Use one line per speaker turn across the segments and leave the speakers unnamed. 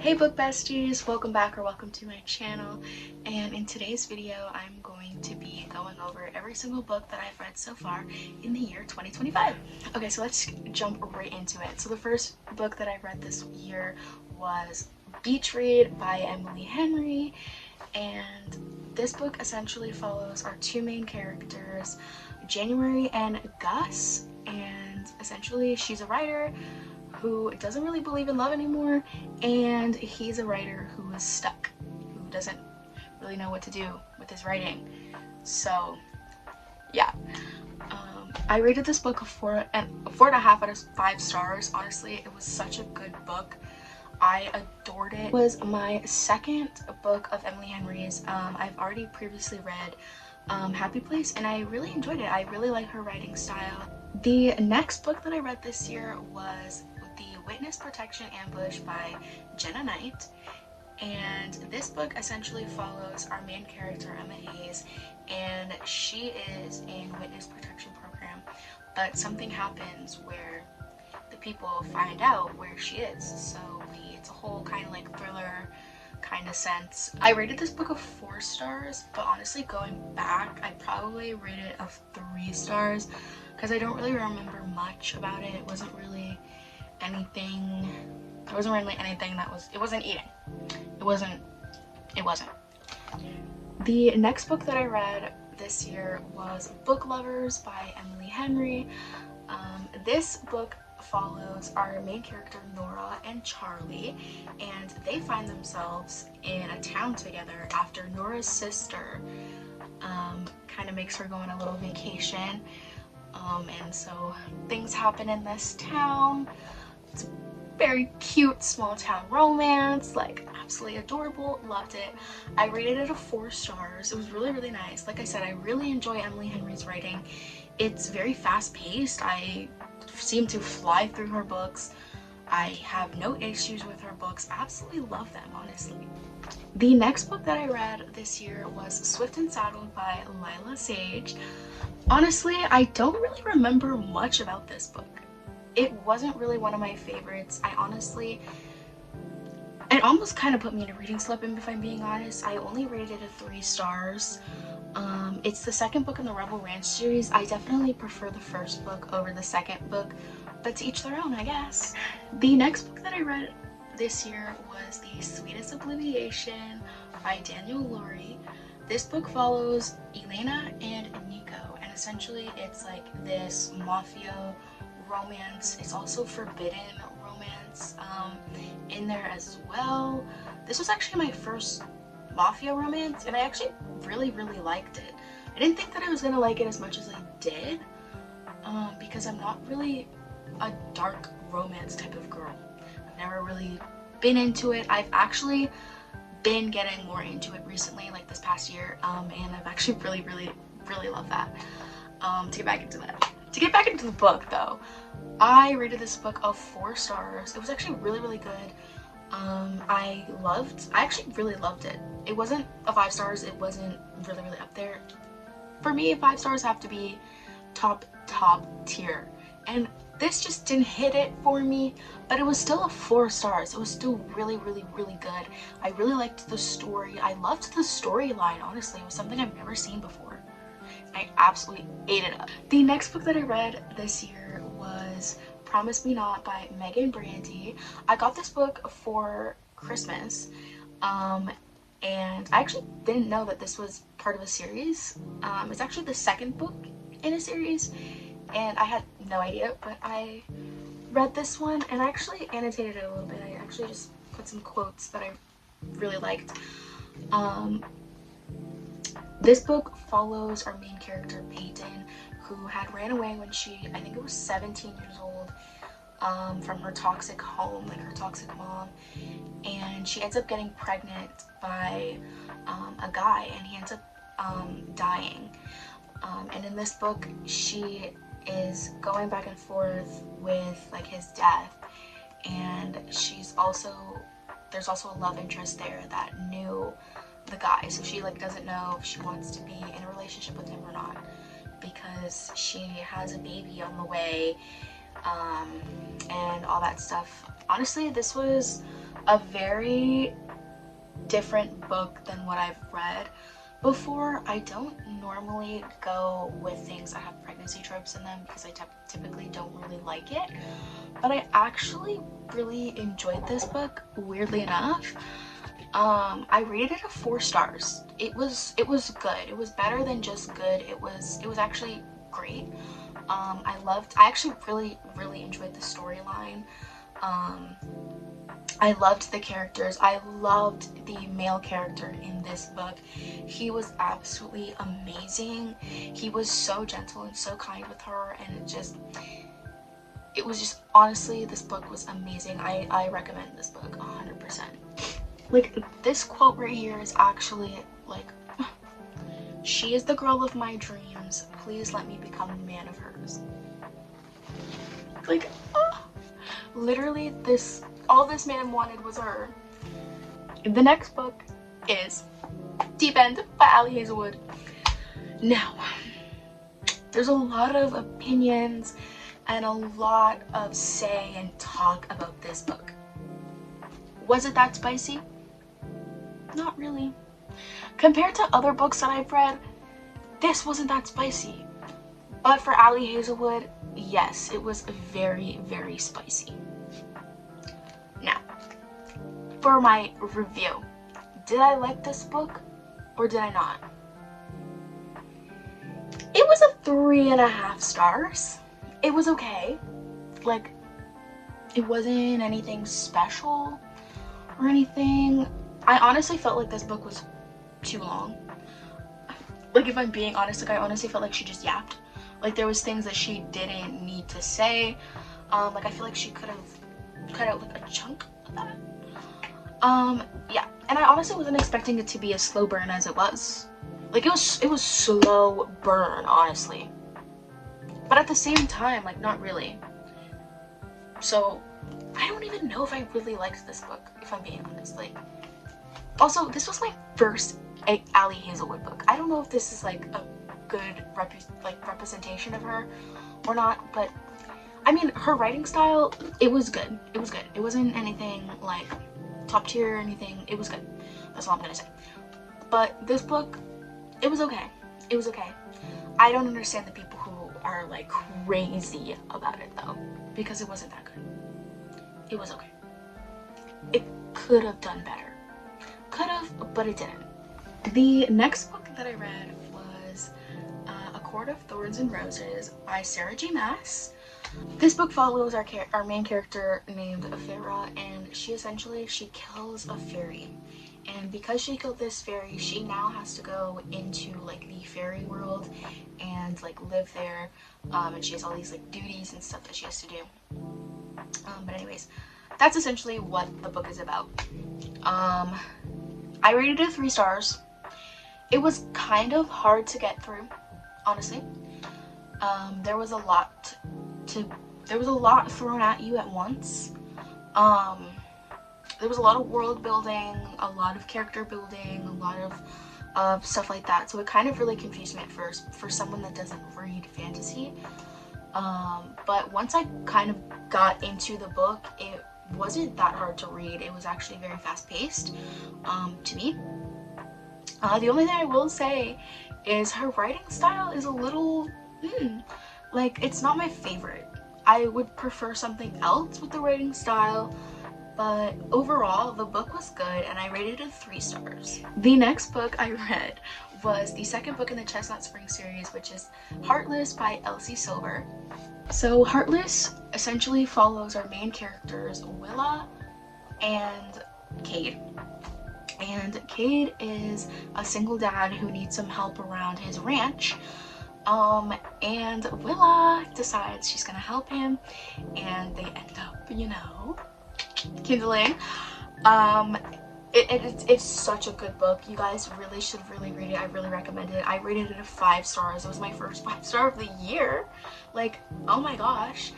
Hey book besties, welcome back or welcome to my channel, and in today's video I'm going to be going over every single book that I've read so far in the year 2025. Okay, so let's jump right into it. So the first book that I read this year was Beach Read by Emily Henry, and this book essentially follows our two main characters, January and Gus, and essentially she's a writer who doesn't really believe in love anymore, and he's a writer who is stuck, who doesn't really know what to do with his writing. So yeah, I rated this book a 4.5 out of 5 stars. Honestly, it was such a good book. I adored it. It was my second book of Emily Henry's. I've already previously read Happy Place, and I really enjoyed it. I really like her writing style. The next book that I read this year was The Witness Protection Ambush by Jenna Knight, and this book essentially follows our main character, Emma Hayes, and she is in witness protection program, but something happens where the people find out where she is, so it's a whole kind of like thriller kind of sense. I rated this book a 4 stars, but honestly going back I probably rated it a 3 stars because I don't really remember much about it. It wasn't really anything that was, it wasn't eating. It wasn't. The next book that I read this year was Book Lovers by Emily Henry. This book follows our main character Nora and Charlie, and they find themselves in a town together after Nora's sister kind of makes her go on a little vacation, and so things happen in this town. It's a very cute small town romance, like absolutely adorable, loved it. I rated it a 4 stars. It was really nice. Like I said, I really enjoy Emily Henry's writing. It's very fast paced. I seem to fly through her books. I have no issues with her books. Absolutely love them, honestly. The next book that I read this year was Swift and Saddled by Lila Sage. Honestly, I don't really remember much about this book. It wasn't really one of my favorites. It almost kind of put me in a reading slip, and if I'm being honest, I only rated it 3 stars. It's the second book in the Rebel Ranch series. I definitely prefer the first book over the second book, but to each their own, I guess. The next book that I read this year was The Sweetest Obliviation by Daniel Laurie. This book follows Elena and Nico, and essentially it's like this mafia romance. It's also forbidden romance in there as well. This was actually my first mafia romance, and I actually really liked it. I didn't think that I was gonna like it as much as I did, because I'm not really a dark romance type of girl. I've never really been into it. I've actually been getting more into it recently, like this past year, and I've actually really loved that. To get back into that. To get back into the book though, I rated this book a 4 stars. It was actually really good. I actually really loved it. It wasn't a 5 stars. It wasn't really up there. For me, 5 stars have to be top tier, and this just didn't hit it for me, but it was still a 4 stars. It was still really good. I really liked the story. I loved the storyline, honestly. It was something I've never seen before. I absolutely ate it up. The next book that I read this year was Promise Me Not by Megan Brandy. I got this book for Christmas, and I actually didn't know that this was part of a series. It's actually the second book in a series, and I had no idea, but I read this one and I actually annotated it a little bit. I actually just put some quotes that I really liked. This book follows our main character Peyton, who had ran away when she, I think it was 17 years old, from her toxic home, like her toxic mom, and she ends up getting pregnant by a guy, and he ends up dying. And in this book, she is going back and forth with like his death, and there's also a love interest there that knew the guy, so she like doesn't know if she wants to be in a relationship with him or not, because she has a baby on the way, and all that stuff. Honestly, this was a very different book than what I've read before. I don't normally go with things that have pregnancy tropes in them because I typically don't really like it, but I actually really enjoyed this book, weirdly enough. I rated it a 4 stars. It was good. It was better than just good. It was actually great. I actually really enjoyed the storyline. I loved the characters. I loved the male character in this book. He was absolutely amazing. He was so gentle and so kind with her, and it was just, honestly, this book was amazing. I recommend this book 100%. Like, this quote right here is actually, like, she is the girl of my dreams. Please let me become the man of hers. Like, literally, all this man wanted was her. The next book is Deep End by Ali Hazelwood. Now, there's a lot of opinions and a lot of say and talk about this book. Was it that spicy? Not really. Compared to other books that I've read, this wasn't that spicy. But for Ali Hazelwood, yes, it was very, very spicy. Now, for my review, did I like this book or did I not? It was a 3.5 stars. It was okay. Like, it wasn't anything special or anything. I honestly felt like this book was too long. Like, if I'm being honest, like, I honestly felt like she just yapped. Like, there was things that she didn't need to say. Like, I feel like she could have cut out, like, a chunk of that. Yeah. And I honestly wasn't expecting it to be as slow burn as it was. Like, it was slow burn, honestly. But at the same time, like, not really. So, I don't even know if I really liked this book, if I'm being honest. Like, also, this was my first Ali Hazelwood book. I don't know if this is, like, a good representation of her or not, but I mean, her writing style, it was good. It was good. It wasn't anything, like, top tier or anything. It was good. That's all I'm gonna say. But this book, it was okay. It was okay. I don't understand the people who are, like, crazy about it, though, because it wasn't that good. It was okay. It could have done better. Could have, but it didn't. The next book that I read was A Court of Thorns and Roses by Sarah J. Maas. This book follows our main character named Farah, and she kills a fairy. And because she killed this fairy, she now has to go into, like, the fairy world and, like, live there. And she has all these, like, duties and stuff that she has to do. But anyways, that's essentially what the book is about. I rated it 3 stars. It was kind of hard to get through, honestly. There was a lot thrown at you at once. There was a lot of world building, a lot of character building, a lot of stuff like that. So it kind of really confused me at first for someone that doesn't read fantasy. But once I kind of got into the book, it wasn't that hard to read. It was actually very fast-paced, to me. The only thing I will say is her writing style is a little, like, it's not my favorite. I would prefer something else with the writing style, but overall, the book was good, and I rated it 3 stars. The next book I read was the second book in the Chestnut Spring series, which is Heartless by Elsie Silver. So Heartless essentially follows our main characters, Willa and Cade. And Cade is a single dad who needs some help around his ranch. And Willa decides she's gonna help him, and they end up, you know, kindling. It's such a good book. You guys really should read it. I really recommend it. I rated it 5 stars. It was my first 5-star of the year. Like, oh my gosh.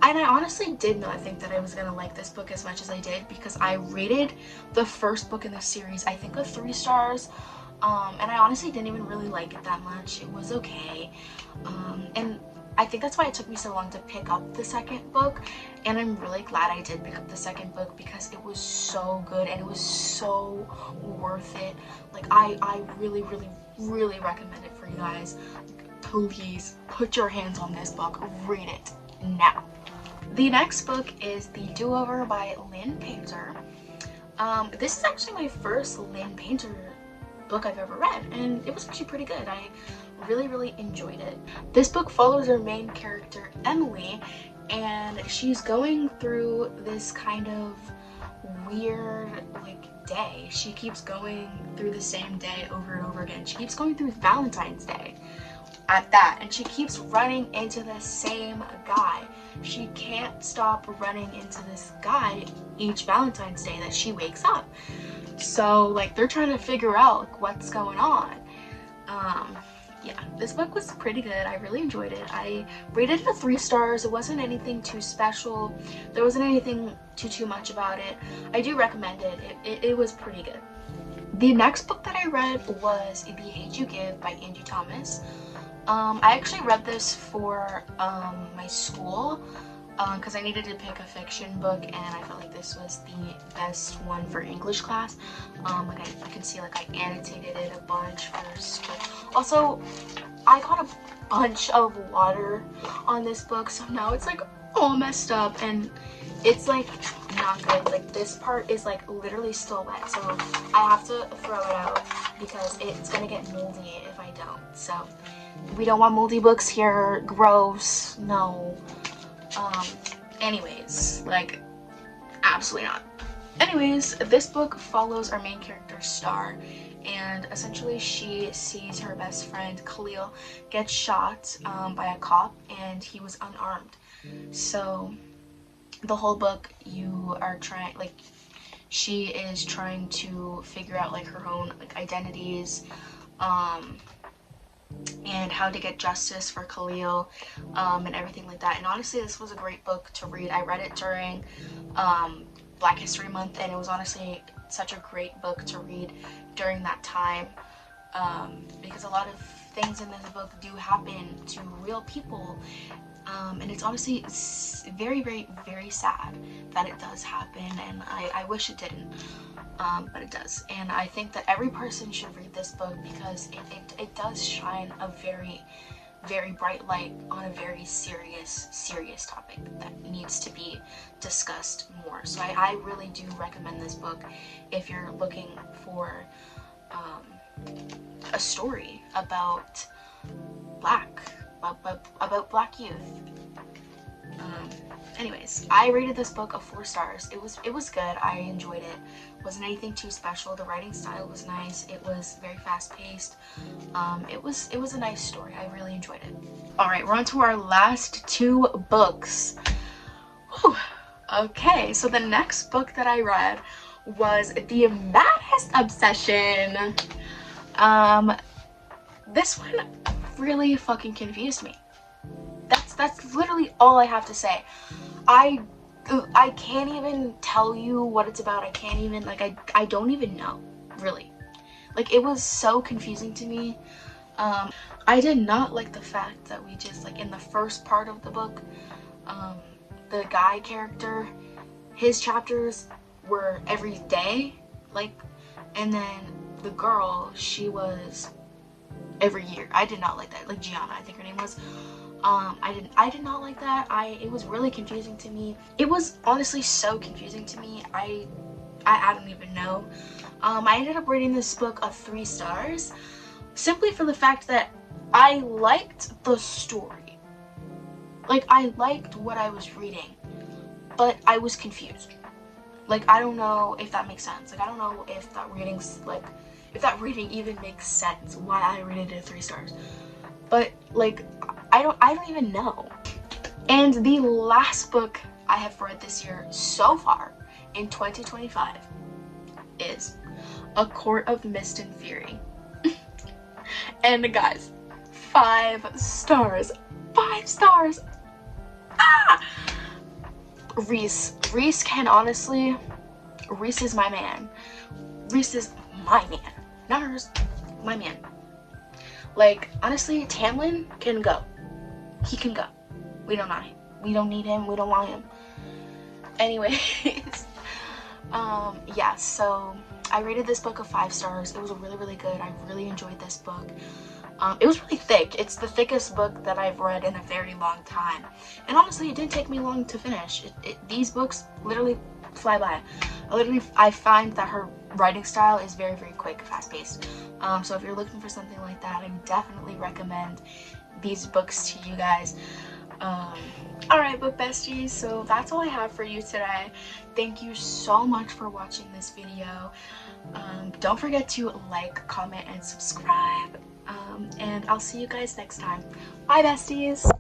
And I honestly did not think that I was gonna like this book as much as I did, because I rated the first book in the series, I think, 3 stars. And I honestly didn't even really like it that much. It was okay. And I think that's why it took me so long to pick up the second book, and I'm really glad I did pick up the second book because it was so good and it was so worth it. Like I really really recommend it for you guys. Please put your hands on this book, read it now. The next book is The Do-Over by Lynn Painter. This is actually my first Lynn Painter book I've ever read, and it was actually pretty good. I really enjoyed it. This book follows our main character, Emily, and she's going through this kind of weird like day. She keeps going through the same day over and over again. She keeps going through Valentine's Day at that, and she keeps running into the same guy. She can't stop running into this guy each Valentine's Day that she wakes up. So like they're trying to figure out like, what's going on. Yeah, this book was pretty good. I really enjoyed it. I rated it 3 stars. It wasn't anything too special. There wasn't anything too much about it. I do recommend it. It was pretty good. The next book that I read was The Hate You Give by Angie Thomas. I actually read this for my school because I needed to pick a fiction book, and I felt like this was the best one for English class. Like you can see, like I annotated it a bunch first. But also, I got a bunch of water on this book, so now it's like all messed up, and it's like not good. Like this part is like literally still wet, so I have to throw it out because it's gonna get moldy if I don't. So we don't want moldy books here. Gross. No. Anyways, like absolutely not. Anyways, this book follows our main character, Star, and essentially she sees her best friend Khalil get shot by a cop, and he was unarmed. So the whole book you are trying, like she is trying to figure out like her own like identities, and how to get justice for Khalil, and everything like that. And honestly, this was a great book to read. I read it during Black History Month, and it was honestly such a great book to read during that time, because a lot of things in this book do happen to real people, and it's honestly very sad that it does happen, and I wish it didn't. But it does, and I think that every person should read this book because it does shine a very bright light on a very serious topic that needs to be discussed more. So I really do recommend this book if you're looking for a story about about black youth. Anyways, I rated this book 4 stars. It was good. I enjoyed it. Wasn't anything too special. The writing style was nice. It was very fast paced. It was a nice story. I really enjoyed it. All right, we're on to our last 2 books. Whew. Okay, so the next book that I read was The Maddest Obsession. This one really fucking confused me. That's literally all I have to say. I can't even tell you what it's about. I can't even, like, I don't even know, really. Like, it was so confusing to me. I did not like the fact that we just, like, in the first part of the book, the guy character, his chapters were every day, like, and then the girl, she was every year. I did not like that. Like, Gianna, I think her name was. I did not like that. It was really confusing to me. It was honestly so confusing to me. I don't even know. I ended up rating this book 3 stars simply for the fact that I liked the story. Like, I liked what I was reading, but I was confused. Like, I don't know if that makes sense. Like, I don't know if that reading even makes sense, why I rated it 3 stars. But, like, I don't even know. And the last book I have read this year so far in 2025 is A Court of Mist and Fury. And guys, 5 stars. 5 stars. Ah! Reese can honestly, Reese is my man. Reese is my man. Not hers, my man. Like, honestly, Tamlin can go. he can go. We don't need him. We don't need him. We don't want him. Anyways, yeah, so I rated this book a 5 stars. It was really, really good. I really enjoyed this book. It was really thick. It's the thickest book that I've read in a very long time. And honestly, it didn't take me long to finish. These books literally fly by. I find that her writing style is very, very quick, fast-paced. So if you're looking for something like that, I definitely recommend these books to you guys. Alright, book besties, so that's all I have for you today. Thank you so much for watching this video. Don't forget to like, comment, and subscribe. And I'll see you guys next time. Bye, besties!